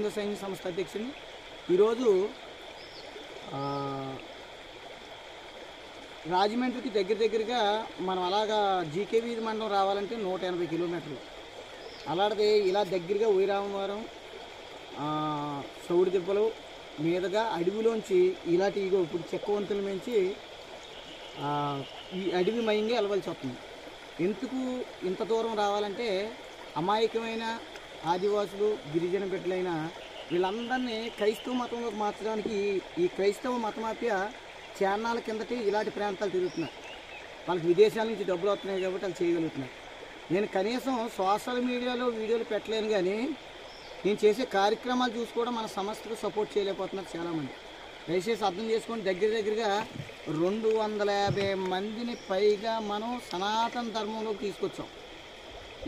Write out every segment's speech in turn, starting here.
హైందవ సైన్య సంస్థ అధ్యక్షుడిని. ఈరోజు రాజమండ్రికి దగ్గరగా మనం అలాగా జీకే వీధి మండలం రావాలంటే 180 కిలోమీటర్లు. అలాంటిది ఇలా దగ్గరగా ఉయ్యరామవరం, సౌడి దిబ్బలు మీదుగా అడవిలోంచి ఇలాంటి ఇప్పుడు చెక్క వంతుల మించి ఈ అడవి మయంగా వెళ్ళవలసి వస్తుంది. ఎందుకు ఇంత దూరం రావాలంటే అమాయకమైన ఆదివాసులు, గిరిజన బిడ్డలైన వీళ్ళందరినీ క్రైస్తవ మతంలోకి మార్చడానికి ఈ క్రైస్తవ మతమాఫియా చాన్నాళ్ళ కిందటి ఇలాంటి ప్రాంతాలు తిరుగుతున్నాయి. వాళ్ళకి విదేశాల నుంచి డబ్బులు వస్తున్నాయి కాబట్టి వాళ్ళు చేయగలుగుతున్నారు. నేను కనీసం సోషల్ మీడియాలో వీడియోలు పెట్టలేను, కానీ నేను చేసే కార్యక్రమాలు చూసి కూడా మన సంస్థకు సపోర్ట్ చేయలేకపోతున్నారు చాలామంది. దయచేసి అర్థం చేసుకొని దగ్గరగా 250 మందిని పైగా మనం సనాతన ధర్మంలోకి తీసుకొచ్చాం.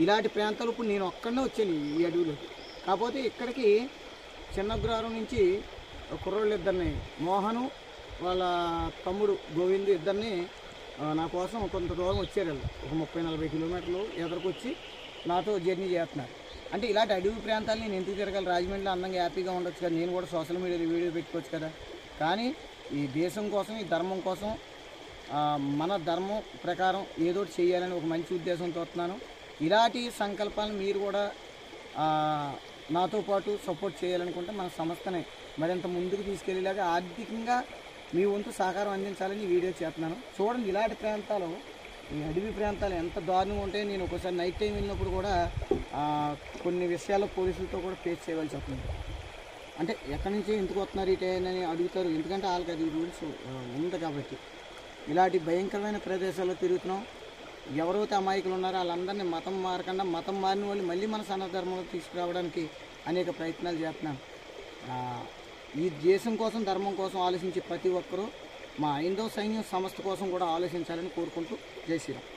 ఇలాంటి ప్రాంతాలు ఇప్పుడు నేను ఒక్కడే వచ్చాను ఈ అడవిలోకి. కాకపోతే ఇక్కడికి చిన్నగ్రహారం నుంచి కుర్రోళ్ళు ఇద్దరిని, మోహను వాళ్ళ తమ్ముడు గోవింద్ ఇద్దరిని నా కోసం కొంత దూరం వచ్చారు. ఒక 30-40 కిలోమీటర్లు ఎదురుకొచ్చి నాతో జర్నీ చేస్తున్నారు. అంటే ఇలాంటి అడవి ప్రాంతాలు నేను ఎందుకు తిరగాలి? రాజమండ్రిలో అందంగా హ్యాపీగా ఉండొచ్చు కదా, నేను కూడా సోషల్ మీడియాలో వీడియో పెట్టుకోవచ్చు కదా. కానీ ఈ దేశం కోసం, ఈ ధర్మం కోసం, మన ధర్మం ప్రకారం ఏదో చేయాలని ఒక మంచి ఉద్దేశంతో వస్తున్నాను. ఇలాంటి సంకల్పాలను మీరు కూడా నాతో పాటు సపోర్ట్ చేయాలనుకుంటే మన సంస్థని మరింత ముందుకు తీసుకెళ్ళేలాగా ఆర్థికంగా మీ వంతు సహకారం అందించాలని వీడియో చేస్తున్నాను. చూడండి, ఇలాంటి ప్రాంతాలు, ఈ అడవి ప్రాంతాలు ఎంత దారుణంగా ఉంటాయి. నేను ఒకసారి నైట్ టైం వెళ్ళినప్పుడు కూడా కొన్ని విషయాల్లో పోలీసులతో కూడా ఫేస్ చేయవలసి వస్తుంది. అంటే ఎక్కడి నుంచి ఎందుకు వస్తున్నారు ఇటని అడుగుతారు, ఎందుకంటే వాళ్ళకి అది రూల్స్ ఉంది కాబట్టి. ఇలాంటి భయంకరమైన ప్రదేశాల్లో తిరుగుతున్నాం. ఎవరైతే అమాయకులు ఉన్నారో వాళ్ళందరినీ మతం మారకుండా, మతం మారిన వాళ్ళు మళ్ళీ మన సనాతన ధర్మంలో తీసుకురావడానికి అనేక ప్రయత్నాలు చేస్తున్నాను. ఈ దేశం కోసం, ధర్మం కోసం ఆలోచించే ప్రతి ఒక్కరూ మా హైందవ సైన్యం సంస్థ కోసం కూడా ఆలోచించాలని కోరుకుంటూ జై శ్రీరామ్.